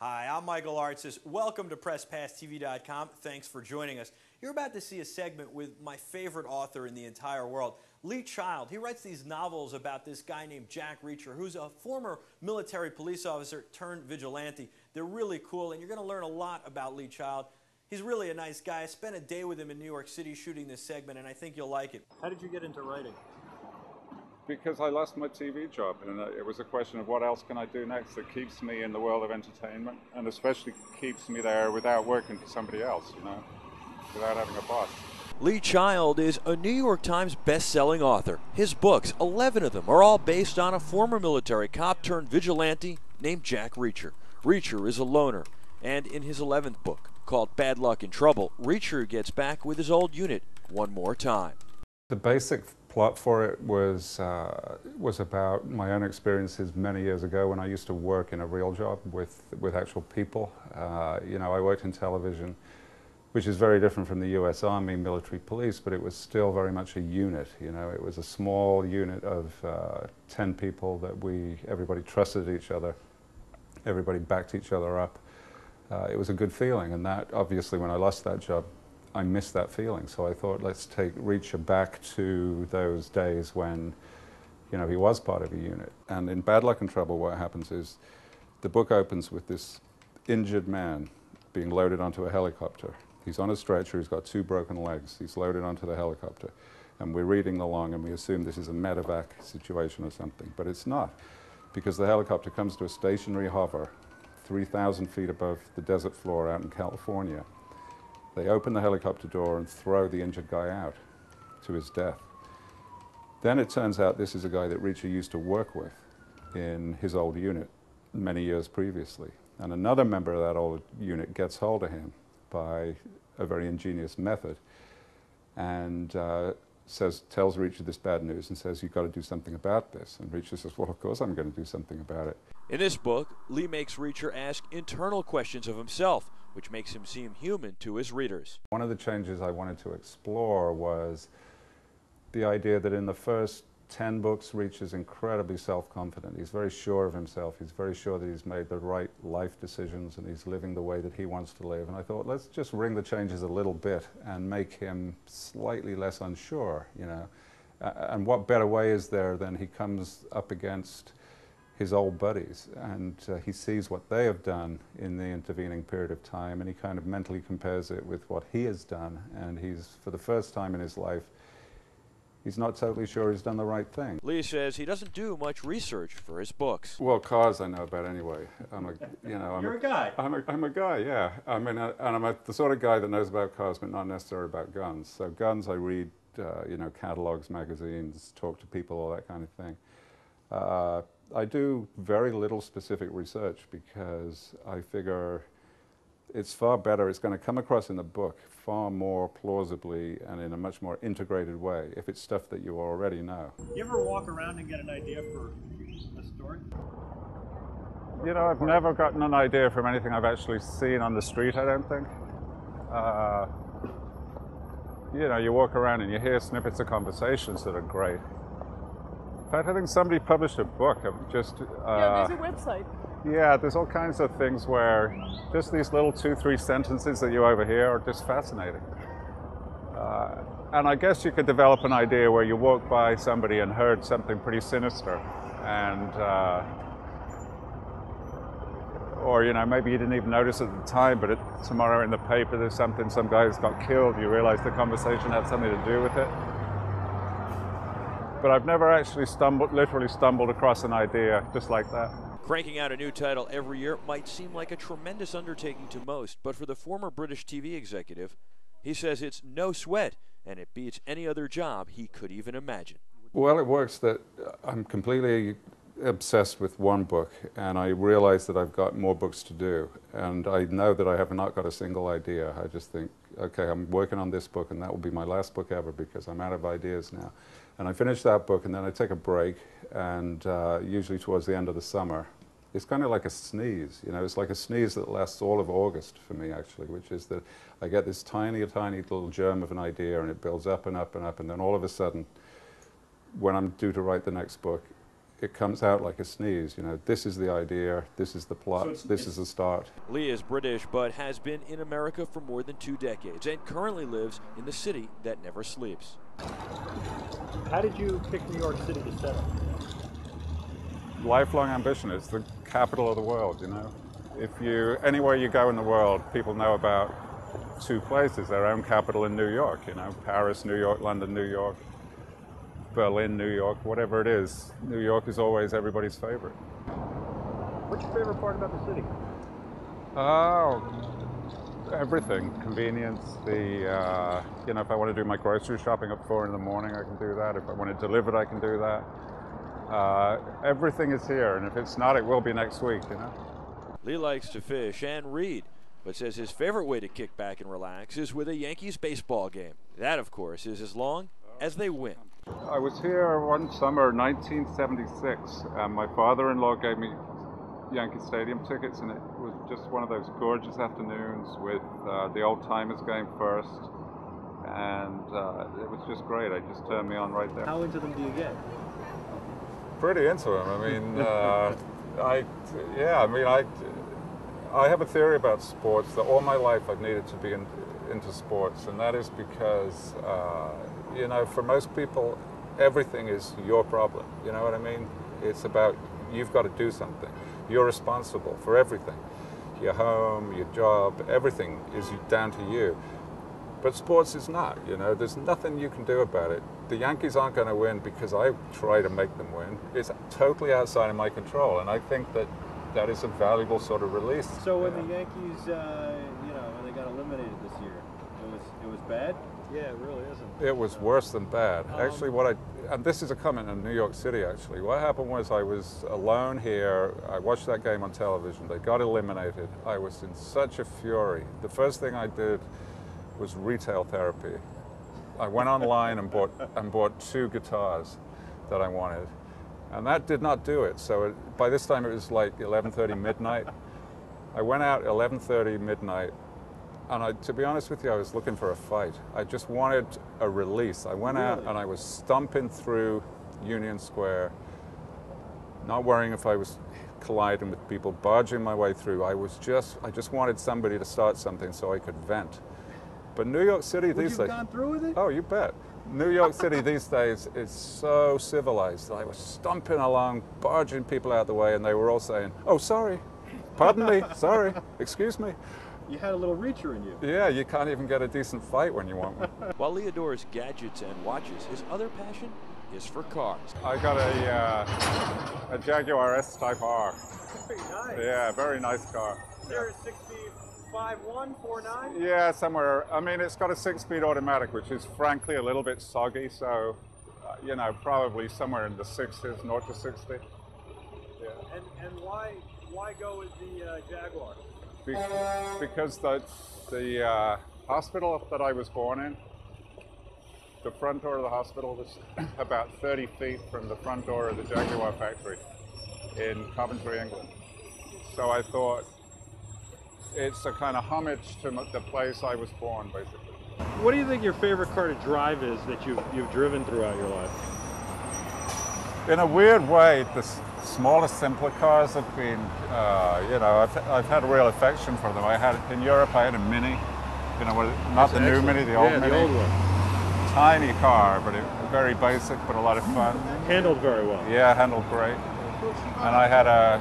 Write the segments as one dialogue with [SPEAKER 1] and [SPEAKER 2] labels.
[SPEAKER 1] Hi, I'm Michael Artsis. Welcome to PressPassTV.com. Thanks for joining us. You're about to see a segment with my favorite author in the entire world, Lee Child. He writes these novels about this guy named Jack Reacher, who's a former military police officer turned vigilante. They're really cool, and you're going to learn a lot about Lee Child. He's really a nice guy. I spent a day with him in New York City shooting this segment, and I think you'll like it. How did you get into writing?
[SPEAKER 2] Because I lost my TV job, and it was a question of what else can I do next that keeps me in the world of entertainment, and especially keeps me there without working for somebody else, you know, without having a boss.
[SPEAKER 1] Lee Child is a New York Times best-selling author. His books, 11 of them, are all based on a former military cop turned vigilante named Jack Reacher. Reacher is a loner, and in his 11th book, called Bad Luck and Trouble, Reacher gets back with his old unit one more time.
[SPEAKER 2] The basic plot for it was about my own experiences many years ago when I used to work in a real job with actual people. You know, I worked in television, which is very different from the U.S. Army military police, but it was still very much a unit. You know, it was a small unit of 10 people that everybody trusted each other, everybody backed each other up. It was a good feeling, and that obviously when I lost that job, I missed that feeling. So I thought, let's take Reacher back to those days when, you know, he was part of a unit. And in Bad Luck and Trouble, what happens is the book opens with this injured man being loaded onto a helicopter. He's on a stretcher, he's got 2 broken legs, he's loaded onto the helicopter. And we're reading along and we assume this is a medevac situation or something, but it's not. Because the helicopter comes to a stationary hover 3,000 feet above the desert floor out in California. They open the helicopter door and throw the injured guy out to his death. Then it turns out this is a guy that Reacher used to work with in his old unit many years previously. And another member of that old unit gets hold of him by a very ingenious method and tells Reacher this bad news and says, you've got to do something about this. And Reacher says, well, of course I'm going to do something about it.
[SPEAKER 1] In this book, Lee makes Reacher ask internal questions of himself, which makes him seem human to his readers.
[SPEAKER 2] One of the changes I wanted to explore was the idea that in the first 10 books, Reacher's incredibly self-confident. He's very sure of himself. He's very sure that he's made the right life decisions and he's living the way that he wants to live. And I thought, let's just ring the changes a little bit and make him slightly less unsure, you know. And what better way is there than he comes up against his old buddies, and he sees what they have done in the intervening period of time, and he kind of mentally compares it with what he has done, and he's, for the first time in his life, he's not totally sure he's done the right thing.
[SPEAKER 1] Lee says he doesn't do much research for his books.
[SPEAKER 2] Well, cars I know about anyway.
[SPEAKER 1] You're a guy.
[SPEAKER 2] I'm a guy, yeah. I mean, and I'm the sort of guy that knows about cars, but not necessarily about guns. So guns, I read, you know, catalogs, magazines, talk to people, all that kind of thing. I do very little specific research because I figure it's far better, it's going to come across in the book far more plausibly and in a much more integrated way if it's stuff that you already know.
[SPEAKER 3] You ever walk around and get an idea for a story?
[SPEAKER 2] You know, I've never gotten an idea from anything I've actually seen on the street, I don't think. You know, you walk around and you hear snippets of conversations that are great. In fact, I think somebody published a book of just...
[SPEAKER 4] yeah, there's a website.
[SPEAKER 2] Yeah, there's all kinds of things where just these little 2-3 sentences that you overhear are just fascinating. And I guess you could develop an idea where you walked by somebody and heard something pretty sinister, and or, you know, maybe you didn't even notice at the time, but tomorrow in the paper there's something, some guy's got killed, you realize the conversation had something to do with it. But I've never actually literally stumbled across an idea just like that.
[SPEAKER 1] Cranking out a new title every year might seem like a tremendous undertaking to most, but for the former British TV executive, he says it's no sweat, and it beats any other job he could even imagine.
[SPEAKER 2] Well, it works that I'm completely obsessed with one book, and I realize that I've got more books to do, and I know that I have not got a single idea. I just think, okay, I'm working on this book, and that will be my last book ever because I'm out of ideas now. And I finish that book, and then I take a break, and usually towards the end of the summer, it's kind of like a sneeze, you know, it's like a sneeze that lasts all of August for me, actually, which is that I get this tiny little germ of an idea, and it builds up and up and up, and then all of a sudden, when I'm due to write the next book, it comes out like a sneeze. You know, this is the idea, this is the plot, this is the start.
[SPEAKER 1] Lee is British, but has been in America for more than 2 decades and currently lives in the city that never sleeps.
[SPEAKER 3] How did you pick New York City to settle?
[SPEAKER 2] Lifelong ambition. It's the capital of the world, you know. Anywhere you go in the world, people know about 2 places, their own capital in New York, you know, Paris, New York, London, New York, Berlin, New York, whatever it is. New York is always everybody's favorite.
[SPEAKER 3] What's your favorite part about the city?
[SPEAKER 2] Oh, everything. Convenience, you know, if I want to do my grocery shopping at 4 in the morning, I can do that. If I want it delivered, I can do that. Everything is here, and if it's not, it will be next week, you know.
[SPEAKER 1] Lee likes to fish and read, but says his favorite way to kick back and relax is with a Yankees baseball game. That, of course, is as long as they win.
[SPEAKER 2] I was here one summer, 1976, and my father-in-law gave me Yankee Stadium tickets, and it was just one of those gorgeous afternoons with the old-timers game first, and it was just great. It just turned me on right there.
[SPEAKER 3] How into them do you get?
[SPEAKER 2] Pretty into them. I mean, I have a theory about sports that all my life I've needed to be into sports, and that is because, you know, for most people, everything is your problem. You know what I mean? It's about, you've got to do something. You're responsible for everything. Your home, your job, everything is down to you. But sports is not, you know, there's nothing you can do about it. The Yankees aren't going to win because I try to make them win. It's totally outside of my control, and I think that that is a valuable sort of release.
[SPEAKER 3] So when the Yankees, you know, when they got eliminated this year, it was bad? Yeah, it really isn't.
[SPEAKER 2] It was worse than bad. Actually, and this is a comment in New York City, actually. What happened was I was alone here. I watched that game on television. They got eliminated. I was in such a fury. The first thing I did was retail therapy. I went online and bought 2 guitars that I wanted, and that did not do it. So by this time it was like 11:30 midnight. I went out 11:30 midnight, and to be honest with you, I was looking for a fight. I just wanted a release. I went out and I was stomping through Union Square, not worrying if I was colliding with people, barging my way through. I just wanted somebody to start something so I could vent. But New York City these days...
[SPEAKER 3] Would you have gone through with it?
[SPEAKER 2] Oh, you bet. New York City these days is so civilized. I was stomping along, barging people out of the way, and they were all saying, "Oh, sorry, pardon me, sorry, excuse me."
[SPEAKER 3] You had a little reacher in you.
[SPEAKER 2] Yeah, you can't even get a decent fight when you want one.
[SPEAKER 1] While Lee adores gadgets and watches, his other passion is for cars.
[SPEAKER 2] I got a Jaguar S-Type R.
[SPEAKER 3] Very nice.
[SPEAKER 2] Yeah, very nice car.
[SPEAKER 3] There's 65.149?
[SPEAKER 2] Yeah, somewhere. I mean, it's got a 6-speed automatic, which is frankly a little bit soggy, so, you know, probably somewhere in the 60s, 0 to 60.
[SPEAKER 3] Yeah. And why go with the Jaguar?
[SPEAKER 2] Because the hospital that I was born in, the front door of the hospital was about 30 feet from the front door of the Jaguar factory in Coventry, England. So I thought it's a kind of homage to the place I was born, basically.
[SPEAKER 3] What do you think your favorite car to drive is that you've driven throughout your life?
[SPEAKER 2] In a weird way, the smallest, simpler cars have been, you know, I've had a real affection for them. In Europe, I had a Mini, you know, not the new Mini, the old Mini.
[SPEAKER 3] The old one.
[SPEAKER 2] Tiny car, but very basic, but a lot of fun.
[SPEAKER 3] Handled very well.
[SPEAKER 2] Yeah, handled great. And I had a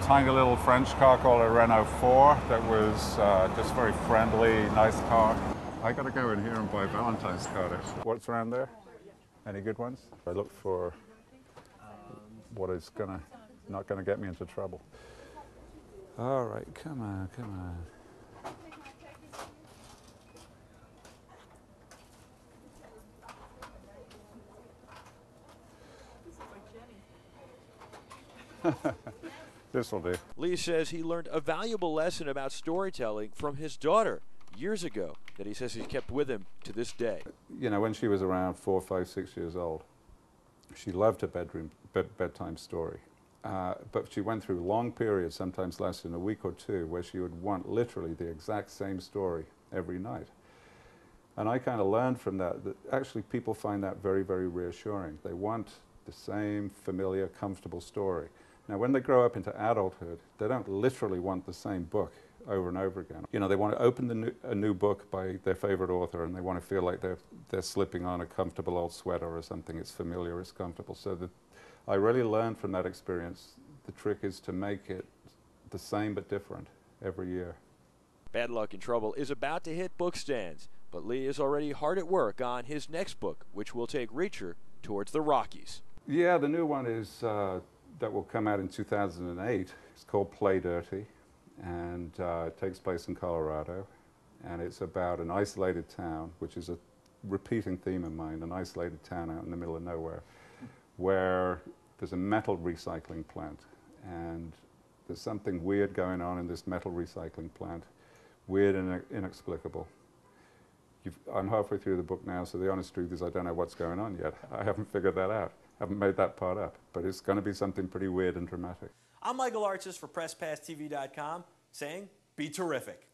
[SPEAKER 2] tiny little French car called a Renault 4 that was just very friendly, nice car. I got to go in here and buy Valentine's card. What's around there? Any good ones? I look for what is not gonna get me into trouble. All right, come on, come on. This will do.
[SPEAKER 1] Lee says he learned a valuable lesson about storytelling from his daughter years ago that he says he's kept with him to this day.
[SPEAKER 2] You know, when she was around 4, 5, 6 years old, she loved a bedtime story. But she went through long periods, sometimes lasting a week or 2, where she would want literally the exact same story every night. And I kind of learned from that actually people find that very, very reassuring. They want the same familiar, comfortable story. Now, when they grow up into adulthood, they don't literally want the same book over and over again. You know, they want to open a new book by their favorite author, and they want to feel like they're slipping on a comfortable old sweater or something. It's familiar, it's comfortable. So I really learned from that experience. The trick is to make it the same but different every year.
[SPEAKER 4] Bad Luck and Trouble is about to hit bookstands, but Lee is already hard at work on his next book, which will take Reacher towards the Rockies.
[SPEAKER 2] Yeah, the new one is that will come out in 2008. It's called Play Dirty, and it takes place in Colorado, and it's about an isolated town, which is a repeating theme of mine, an isolated town out in the middle of nowhere, where there's a metal recycling plant, and there's something weird going on in this metal recycling plant, weird and inexplicable. I'm halfway through the book now, so the honest truth is I don't know what's going on yet. I haven't figured that out. I haven't made that part up, but it's going to be something pretty weird and dramatic.
[SPEAKER 1] I'm Michael Artsis for PressPassTV.com saying, be terrific.